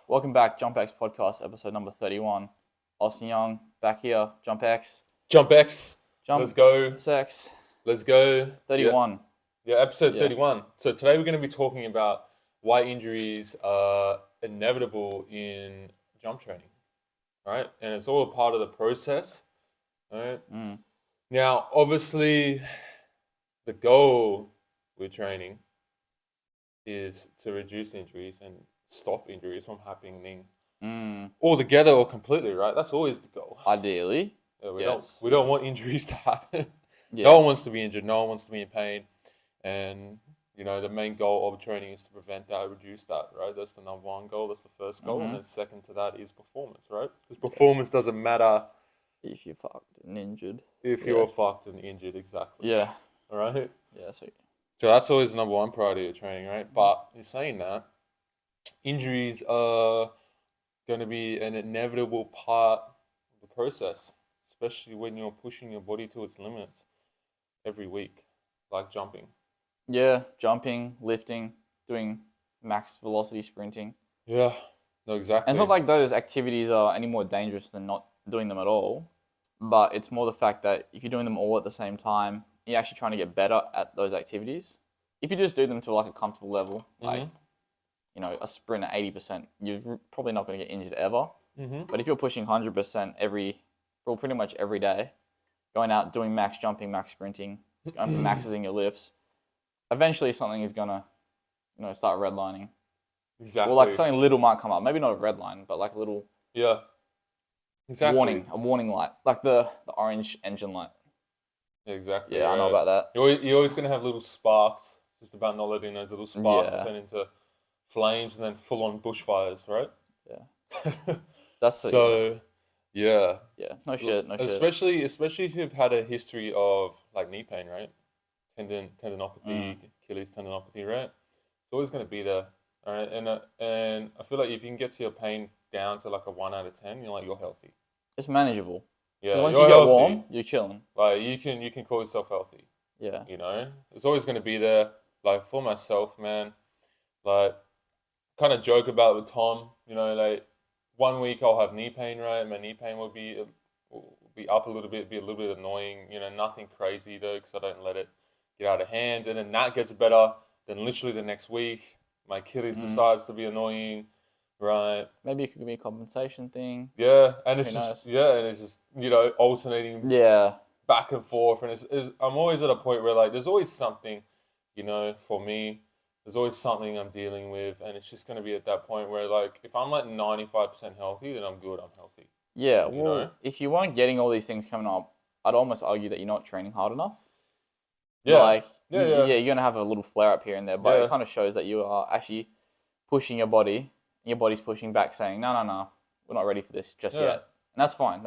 Welcome back, JumpX podcast, episode number 31. Austin Young, back here, JumpX. JumpX. Let's go. Sex. Let's go. 31. Yeah, episode 31. So today we're going to be talking about why injuries are inevitable in jump training, right? And it's all a part of the process, right? Now, obviously, the goal with training is to reduce injuries and stop injuries from happening altogether or completely, right? That's always the goal. Ideally. Yeah, we don't want injuries to happen. Yeah. No one wants to be injured. No one wants to be in pain. And, you know, the main goal of training is to prevent that, reduce that, right? That's the number one goal. That's the first goal. And then second to that is performance, right? Because performance doesn't matter if you're fucked and injured. If you're fucked and injured, exactly. Yeah. All right? Yeah, so that's always the number one priority of training, right? But in saying that, injuries are going to be an inevitable part of the process, especially when you're pushing your body to its limits every week, like jumping. Yeah, jumping, lifting, doing max velocity sprinting. Yeah, no, exactly. And it's not like those activities are any more dangerous than not doing them at all, but it's more the fact that if you're doing them all at the same time, you're actually trying to get better at those activities. If you just do them to like a comfortable level, like, you know, a sprint at 80%, you're probably not going to get injured ever. But if you're pushing 100% pretty much every day, going out, doing max jumping, max sprinting, going for maxes in your lifts, eventually something is going to, you know, start redlining. Exactly. Or like something little might come up. Maybe not a red line, but like a little exactly. a warning light. Like the orange engine light. Exactly. Yeah, right. I know about that. You're always going to have little sparks. It's just about not letting those little sparks turn into flames and then full-on bushfires, right? Yeah. That's it. So, yeah. Yeah, no shit. Especially if you've had a history of like knee pain, right? Tendinopathy, Achilles tendinopathy, right? It's always going to be there, all right? And I feel like if you can get to your pain down to like a 1 out of 10, you're healthy. It's manageable. Yeah, once you get warm, you're chilling. Like you can call yourself healthy. Yeah. You know, it's always going to be there. Like for myself, man, like kind of joke about it with Tom. You know, like 1 week I'll have knee pain, right? My knee pain will be up a little bit, be a little bit annoying. You know, nothing crazy though, because I don't let it get out of hand. And then that gets better. Then literally the next week, my Achilles decides to be annoying. Right. Maybe it could be a compensation thing. Yeah, and it's just you know, alternating back and forth, and I'm always at a point where like there's always something, you know, for me, there's always something I'm dealing with, and it's just going to be at that point where like if I'm like 95% healthy, then I'm good, I'm healthy. Yeah, well, if you weren't getting all these things coming up, I'd almost argue that you're not training hard enough. Yeah. Like, you're going to have a little flare up here and there, but it kind of shows that you are actually pushing your body. Your body's pushing back saying, no, we're not ready for this just yet. And that's fine.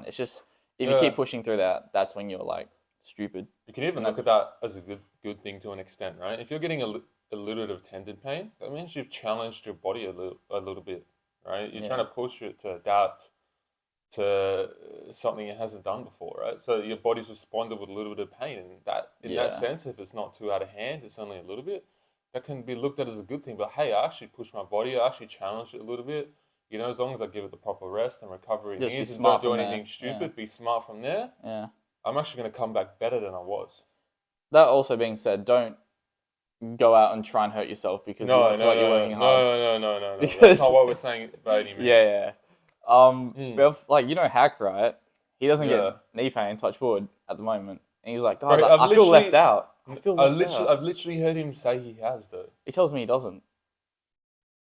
It's just, if you keep pushing through that, that's when you're like stupid. You can even look at that as a good thing to an extent, right? If you're getting a little bit of tendon pain, that means you've challenged your body a little bit, right? You're trying to push it to adapt to something it hasn't done before, right? So your body's responded with a little bit of pain. And that sense, if it's not too out of hand, it's only a little bit, that can be looked at as a good thing. But hey, I actually pushed my body. I actually challenged it a little bit. You know, as long as I give it the proper rest and recovery it needs and don't do anything stupid, be smart from there. Yeah. I'm actually going to come back better than I was. That also being said, don't go out and try and hurt yourself because you feel like you're working hard. No. Because that's not what we're saying by any means. Yeah. But like, you know, Hack, right? He doesn't get knee pain, touch wood, at the moment. And he's like, guys, I feel left out. I've literally heard him say he has though. He tells me he doesn't.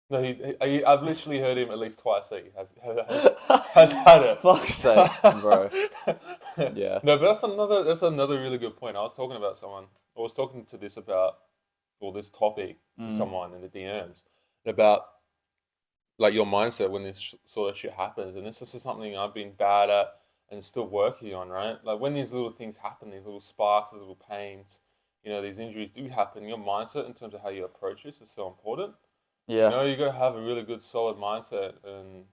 No, I've literally heard him at least twice say he has had it. Fuck's sake, bro. Yeah. No, but that's another really good point. I was talking to this topic to someone in the DMs about like your mindset when this sort of shit happens, and this is something I've been bad at and still working on, right? Like when these little things happen, these little sparks, these little pains, you know, these injuries do happen. Your mindset in terms of how you approach this is so important. Yeah. You know, you got to have a really good, solid mindset and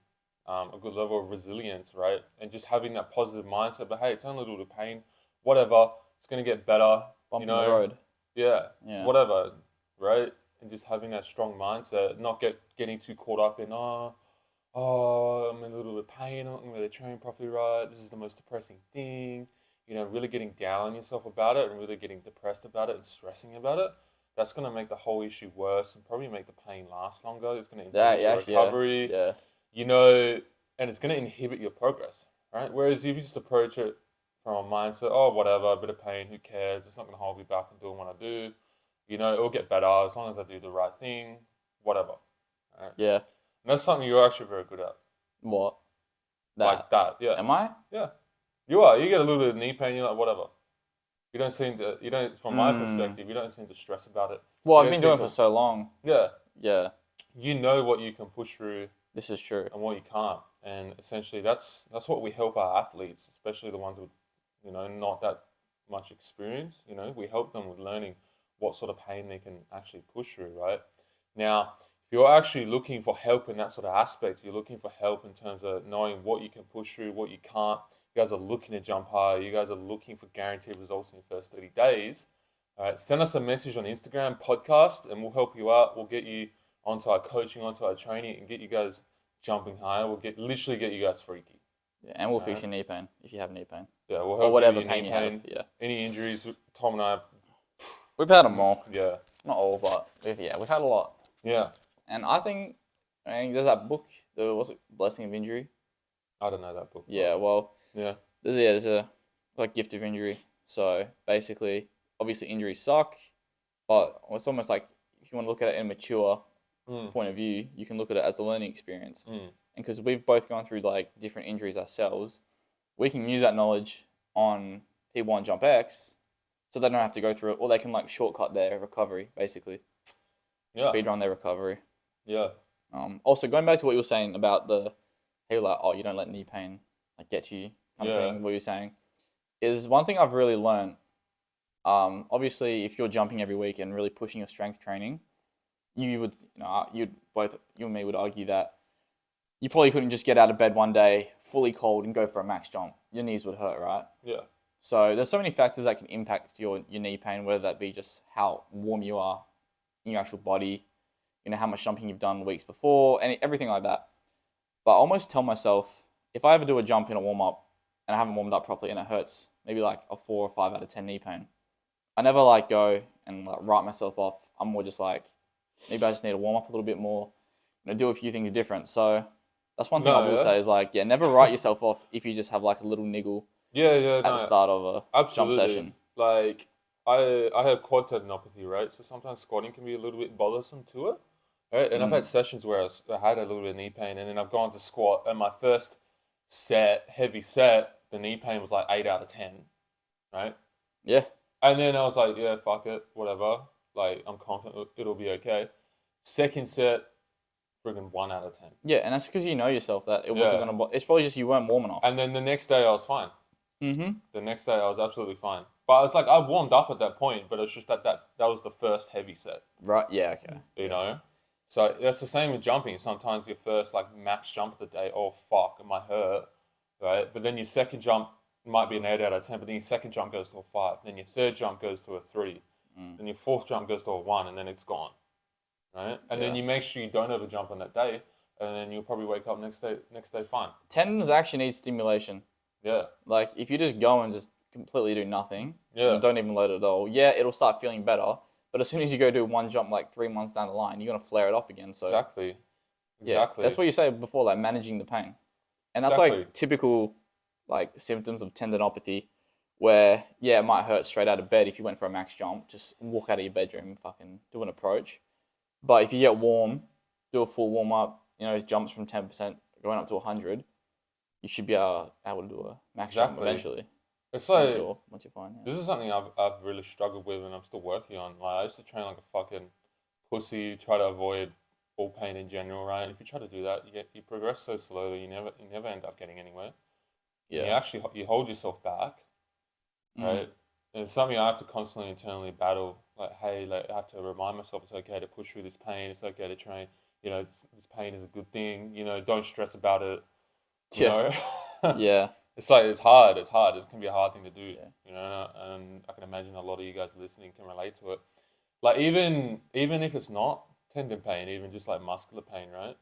a good level of resilience, right? And just having that positive mindset. But hey, it's only a little bit of pain, whatever. It's going to get better. Bump in the road. Yeah. Whatever, right? and just having that strong mindset, not getting too caught up in I'm in a little bit of pain, I'm not really train properly right, this is the most depressing thing, really getting down on yourself about it and really getting depressed about it and stressing about it. That's going to make the whole issue worse and probably make the pain last longer. It's going to inhibit your recovery, Yeah. And it's going to inhibit your progress, right? Whereas if you just approach it from a mindset, oh, whatever, a bit of pain, who cares? It's not going to hold me back from doing what I do. It'll get better as long as I do the right thing, whatever. Right? Yeah. And that's something you're actually very good at. What? Like that, yeah. Am I? Yeah. You are. You get a little bit of knee pain, you're like, whatever. From my perspective, you don't seem to stress about it. Well, I've been doing it for so long. Yeah. Yeah. You know what you can push through. This is true. And what you can't. And essentially that's what we help our athletes, especially the ones with, not that much experience. We help them with learning what sort of pain they can actually push through, right? Now, if you're actually looking for help in that sort of aspect, you're looking for help in terms of knowing what you can push through, what you can't. You guys are looking to jump higher. You guys are looking for guaranteed results in your first 30 days. All right, send us a message on Instagram, podcast, and we'll help you out. We'll get you onto our coaching, onto our training, and get you guys jumping higher. We'll literally get you guys freaky. Yeah, and we'll fix your knee pain if you have knee pain. Yeah, we'll help or whatever you pain you have. Yeah. Any injuries, Tom and I. We've had them all. Yeah. Not all, but we've had a lot. Yeah. And I think there's that book, what's it, Blessing of Injury? I don't know that book. Yeah, well, yeah. There's a gift of injury. So basically, obviously injuries suck, but it's almost like if you want to look at it in a mature point of view, you can look at it as a learning experience. And because we've both gone through like different injuries ourselves, we can use that knowledge on people on JumpX, so they don't have to go through it, or they can like shortcut their recovery, basically. Yeah. Speed run their recovery. Yeah. Also, going back to what you were saying about you don't let knee pain like get to you kind of thing, what you're saying, is one thing I've really learned. Obviously, if you're jumping every week and really pushing your strength training, you and me would argue that you probably couldn't just get out of bed one day fully cold and go for a max jump. Your knees would hurt, right? Yeah. So there's so many factors that can impact your knee pain, whether that be just how warm you are in your actual body, how much jumping you've done weeks before, and everything like that. But I almost tell myself, if I ever do a jump in a warm-up and I haven't warmed up properly and it hurts, maybe like a 4 or 5 out of 10 knee pain, I never like go and like write myself off. I'm more just like, maybe I just need to warm up a little bit more, do a few things different. So that's one thing I will say is like, never write yourself off if you just have like a little niggle at the start of a jump session. Like I have quad tendinopathy, right? So sometimes squatting can be a little bit bothersome to it. Right? And I've had sessions where I had a little bit of knee pain, and then I've gone to squat, and my first heavy set, the knee pain was like 8 out of 10, right? Yeah. And then I was like, yeah, fuck it, whatever. Like, I'm confident it'll be okay. Second set, friggin' 1 out of 10. Yeah, and that's because you know yourself that it wasn't going to... It's probably just you weren't warm enough. And then the next day, I was fine. Mm-hmm. The next day, I was absolutely fine. But it's like, I warmed up at that point, but it's just that was the first heavy set. Right, yeah, okay. You know? So that's the same with jumping. Sometimes your first, like, max jump of the day, oh, fuck, it might hurt, right? But then your second jump might be an 8 out of 10, but then your second jump goes to a 5. Then your third jump goes to a 3. Then your fourth jump goes to a 1, and then it's gone, right? And then you make sure you don't over jump on that day, and then you'll probably wake up next day fine. Tendons actually need stimulation. Yeah. Like, if you just go and just completely do nothing, and don't even load it at all, it'll start feeling better. But as soon as you go do one jump like 3 months down the line, you're going to flare it up again. So Exactly. Yeah, that's what you say before, like managing the pain. And that's like typical like symptoms of tendinopathy where, it might hurt straight out of bed if you went for a max jump. Just walk out of your bedroom and fucking do an approach. But if you get warm, do a full warm-up, jumps from 10% going up to 100, you should be able to do a max jump eventually. It's like once you're fine. This is something I've really struggled with, and I'm still working on. Like, I used to train like a fucking pussy, try to avoid all pain in general, right? And if you try to do that, you progress so slowly, you never end up getting anywhere. Yeah. You hold yourself back, right? And it's something I have to constantly internally battle. Like, hey, I have to remind myself it's okay to push through this pain. It's okay to train. This pain is a good thing. Don't stress about it. You know? Yeah. It's like, it's hard. It can be a hard thing to do, and I can imagine a lot of you guys listening can relate to it. Like even if it's not tendon pain, even just like muscular pain, right?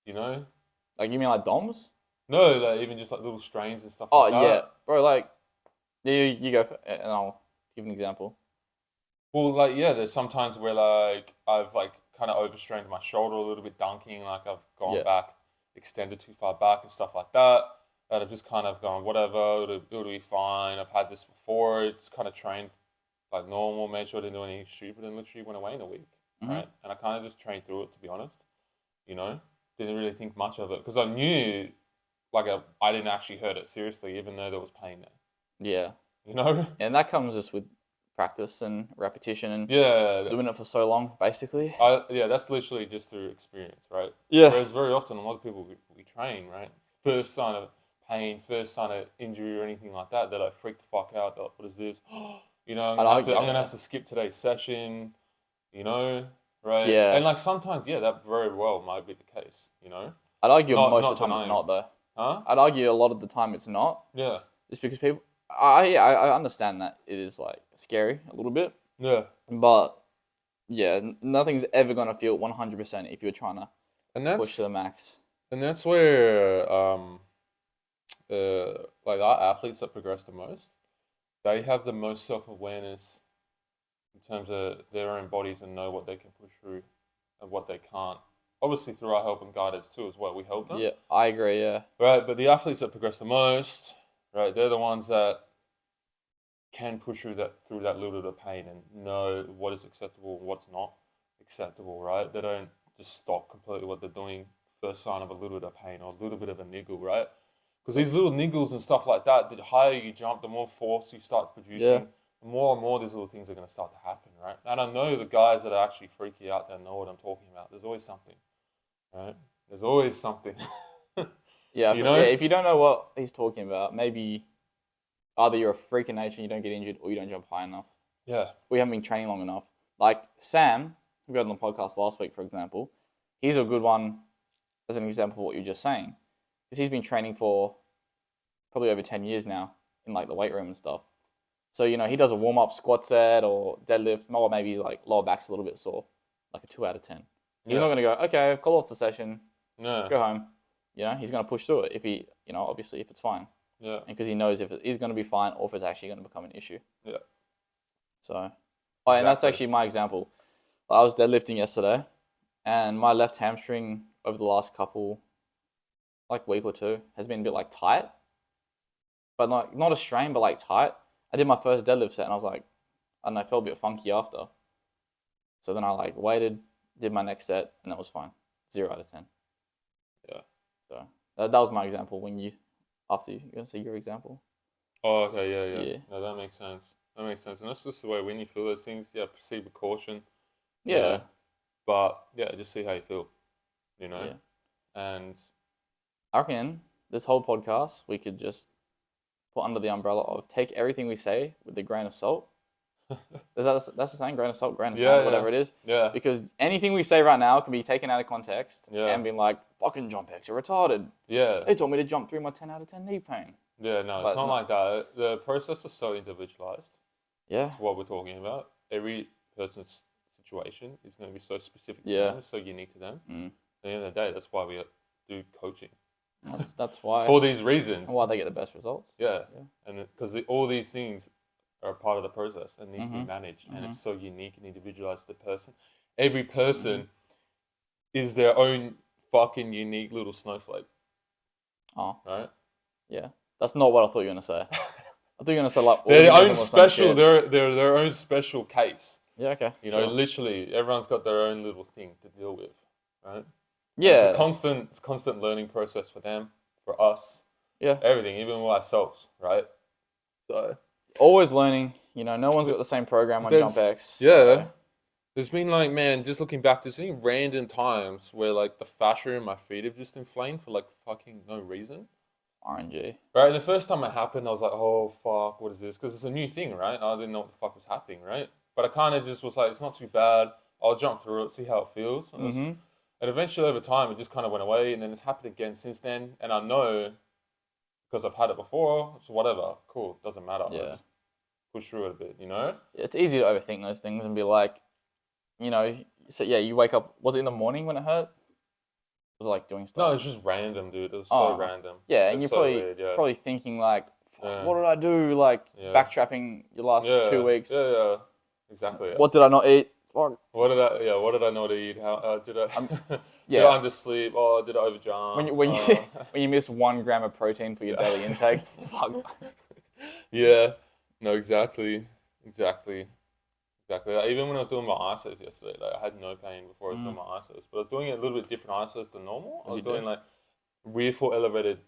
You know? Like you mean like DOMs? No, like even just like little strains and stuff Oh like that. yeah, bro. Like you go for it, and I'll give an example. Well, like yeah, there's sometimes where like I've like kind of overstrained my shoulder a little bit dunking, like I've gone Yeah. back, extended too far back and stuff like that. And I've just kind of gone whatever, it'll be fine. I've had this before. It's kind of trained like normal, made sure I didn't do anything stupid, and literally went away in a week, Mm-hmm. right? And I kind of just trained through it, to be honest. You know, didn't really think much of it because I knew like I didn't actually hurt it seriously, even though there was pain there. Yeah. You know? And that comes just with practice and repetition and Yeah, doing it for so long, basically. yeah, that's literally just through experience, right? Yeah. Whereas very often, a lot of people we train, right? First sign of pain, first sign of injury or anything like that, they're like freak the fuck out. They're like, what is this? You know, I'm gonna have to skip today's session. You know, right? Yeah. And like sometimes, yeah, that very well might be the case. You know, I'd argue not most of the time denying. it's not, though. Huh? I'd argue a lot of the time it's not. Yeah. Just because people, I understand that it is like scary a little bit, Yeah. but yeah, nothing's ever gonna feel 100% if you're trying to And push to the max. that's where like our athletes that progress the most, they have the most self-awareness in terms of their own bodies and know what they can push through and what they can't. Obviously, through our help and guidance too, as well, we help them. Yeah, I agree. Yeah, Right, but the athletes that progress the most, right, they're the ones that can push through that little bit of pain and know what is acceptable and what's not acceptable. Right, they don't just stop completely what they're doing first sign of a little bit of pain or a little bit of a niggle. Right, because these little niggles and stuff like that, the higher you jump, the more force you start producing. The more and more these little things are going to start to happen, right? And I know the guys that are actually freaky out there know what I'm talking about. There's always something, right? There's always something. Yeah, You know? yeah. If you don't know what he's talking about, maybe either you're a freak in nature and you don't get injured, or you don't jump high enough. Yeah. We haven't been training long enough. Like Sam, who got on the podcast last week, for example, he's a good one as an example of what you're just saying, because he's been training for probably over 10 years now in like the weight room and stuff. So, you know, he does a warm-up squat set or deadlift, or maybe he's like lower back's a little bit sore, like a 2 out of 10. He's not going to go, okay, I've called off the session, No. go home. You know, he's going to push through it if he, you know, obviously if it's fine. Yeah. And because he knows if it is going to be fine or if it's actually going to become an issue. Yeah. So, and that's actually my example. I was deadlifting yesterday and my left hamstring over the last couple, like week or two, has been a bit like tight. But not a strain, but like tight. I did my first deadlift set and I was like, I don't know, I felt a bit funky after. So then I like waited, did my next set, and that was fine. 0 out of 10. Yeah. So that was my example. When you're gonna say your example. Oh, okay, yeah. Yeah. No, that makes sense. That makes sense. And that's just the way when you feel those things, yeah, proceed with caution. Yeah. But yeah, just see how you feel. You know? Yeah. And I reckon this whole podcast we could just put under the umbrella of take everything we say with a grain of salt. That's the saying, grain of salt, grain of sand, whatever it is. Yeah. Because anything we say right now can be taken out of context Yeah. and be like, fucking JumpX, you're retarded. Yeah. They told me to jump through my 10 out of 10 knee pain. Yeah, no, But it's not like that. The process is so individualized Yeah. to what we're talking about. Every person's situation is going to be so specific to Yeah. them, so unique to them. Mm. At the end of the day, that's why we do coaching. That's why. For these reasons. Why they get the best results. Yeah. Yeah. And because all these things are a part of the process and need to be Mhm. managed. And Mhm. it's so unique and individualized to the person. Every person is their own fucking unique little snowflake, Oh, right? yeah. That's not what I thought you were going to say. I thought you were going to say like They're their organism own or some special. shit. They're their own special case. Yeah, okay. You know, sure. literally, everyone's got their own little thing to deal with, right? Yeah. It's a constant learning process for them, for us, Yeah. everything, even with ourselves, right? So Always learning. You know, no one's got the same program on There's- JumpX. yeah. So, there's been like, man, just looking back, there's been random times where like the fascia in my feet have just inflamed for like fucking no reason. RNG. Right, and the first time it happened, I was like, oh fuck, what is this? Because it's a new thing, right? I didn't know what the fuck was happening, right? But I kind of just was like, it's not too bad. I'll jump through it, see how it feels. And eventually over time, it just kind of went away, and then it's happened again since then. And I know, because I've had it before, so whatever, cool, doesn't matter. I Yeah. just push through it a bit, you know? It's easy to overthink those things and be like, you know, so yeah, you wake up. Was it in the morning when it hurt? Was it like doing stuff? No, it's just random, dude. It was so random. Yeah, and It's you're so weird, yeah. probably thinking like, Yeah. what did I do? Like Yeah. backtrapping your last 2 weeks. Yeah, exactly. What did I not eat? Fuck. What did I not eat? How did I yeah. did I undersleep? Oh, did I overjump? When you miss 1 gram of protein for your daily intake, fuck. Yeah. No, exactly. Like, even when I was doing my ISOs yesterday, like, I had no pain before I was doing my ISOs, but I was doing it a little bit different ISOs than normal. I was doing like rear foot elevated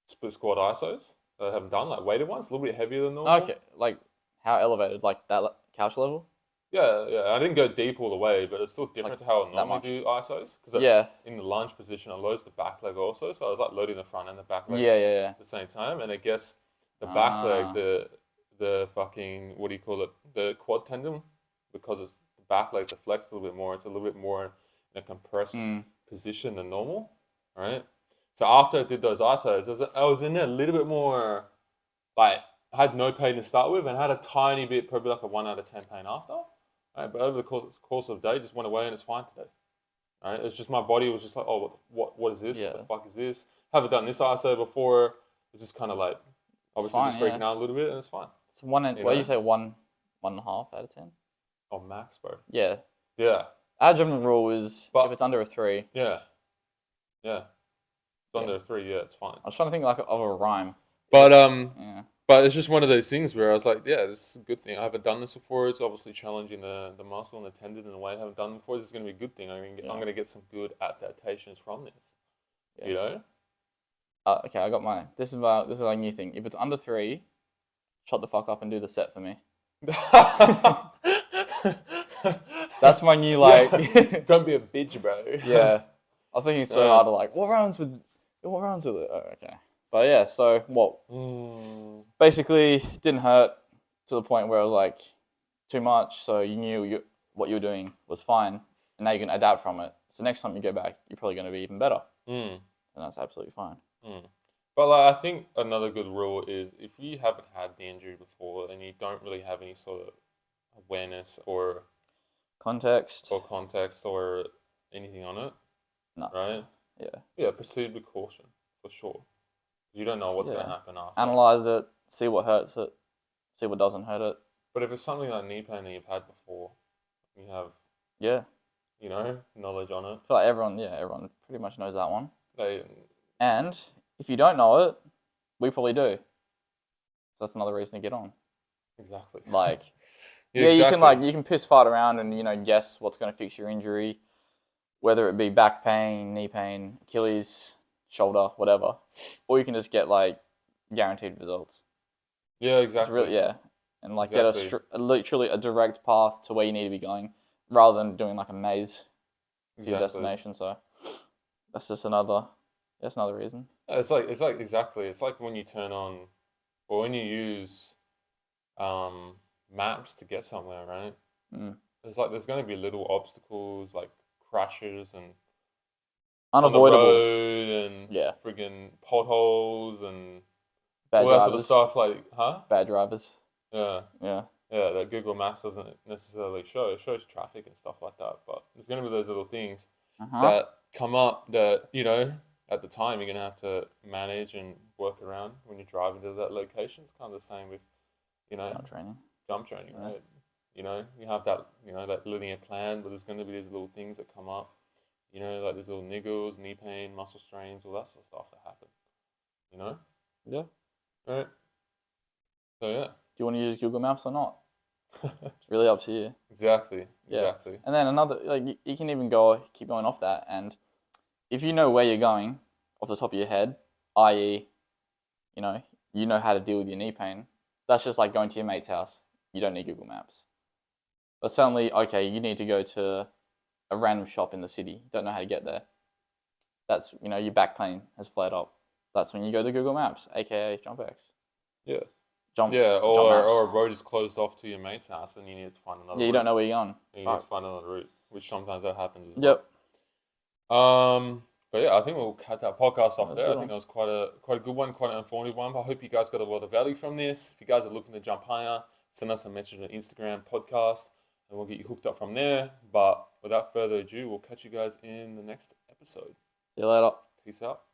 split squat ISOs that I haven't done, like weighted ones, a little bit heavier than normal. Okay, like how elevated? Like that couch level? Yeah. I didn't go deep all the way, but it's still different to how I normally do ISOs. Because in the lunge position, I load the back leg also, so I was like loading the front and the back leg at the same time, and I guess the back leg, the fucking, what do you call it, the quad tendon, because it's the back legs are flexed a little bit more. It's a little bit more in a compressed position than normal, right? So after I did those ISOs, I was in there a little bit more, like, I had no pain to start with and had a tiny bit, probably like a 1 out of 10 pain after. Right? But over the course of the day, just went away and it's fine today. Right? It's just my body was just like, oh, what is this? Yeah. What the fuck is this? Haven't done this ISO before. It's just kind of like, obviously just freaking out a little bit and it's fine. It's what do you say, 1.5 out of 10? Oh, max, bro. Yeah. Yeah. Our general rule is if it's under a 3. Yeah. It's under a 3, yeah, it's fine. I was trying to think like of a rhyme. But But it's just one of those things where I was like, yeah, this is a good thing. I haven't done this before. It's obviously challenging the muscle and the tendon in a way I haven't done before. This is going to be a good thing. I'm going to get some good adaptations from this. Yeah. You know? Okay, I got mine. This is a new thing. If it's under 3, shut the fuck up and do the set for me. That's my new like. Don't be a bitch, bro. Yeah, I was thinking so hard to like what rounds with it? Oh, okay, but yeah. So what? Basically, didn't hurt to the point where it was like too much. So you knew what you were doing was fine, and now you can adapt from it. So next time you go back, you're probably going to be even better, and that's absolutely fine. But like, I think another good rule is if you haven't had the injury before and you don't really have any sort of awareness or context or anything on it, no. Right? Yeah, proceed with caution for sure. You don't know what's going to happen after. Analyze it, see what hurts it, see what doesn't hurt it. But if it's something like knee pain that you've had before, you have knowledge on it. I feel like everyone pretty much knows that one. And if you don't know it, we probably do. So that's another reason to get on. Exactly. Like, exactly. you can piss fart around and guess what's going to fix your injury, whether it be back pain, knee pain, Achilles, shoulder, whatever, or you can just get like guaranteed results. Yeah, exactly. It's really, and like get literally a direct path to where you need to be going, rather than doing like a maze to your destination. So that's just another reason. It's like when you turn on or when you use maps to get somewhere, right? It's like there's going to be little obstacles like crashes and unavoidable on the road and friggin' potholes and bad all drivers. that sort of stuff. Like, bad drivers. Yeah. That Google Maps doesn't necessarily show. It shows traffic and stuff like that, but there's going to be those little things that come up that at the time you're going to have to manage and work around when you're driving to that location. It's kind of the same with jump training, right? You have that that linear plan, but there's going to be these little things that come up, like these little niggles, knee pain, muscle strains, all that sort of stuff that happen. Yeah. Right. So yeah. Do you want to use Google Maps or not? It's really up to you. Exactly. And then another, you can even keep going off that, and if you know where you're going off the top of your head, i.e., you know how to deal with your knee pain, that's just like going to your mate's house. You don't need Google Maps. But suddenly, okay, you need to go to a random shop in the city. You don't know how to get there. That's, your back pain has flared up. That's when you go to Google Maps, aka JumpX. Yeah. Jump or a road is closed off to your mate's house and you need to find another route. You don't know where you're going. You need to find another route, which sometimes that happens as well. But yeah, I think we'll cut that podcast off there. I think that was quite a good one, quite an informative one. But I hope you guys got a lot of value from this. If you guys are looking to jump higher, send us a message on Instagram podcast, and we'll get you hooked up from there. But without further ado, we'll catch you guys in the next episode. See you later. Peace out.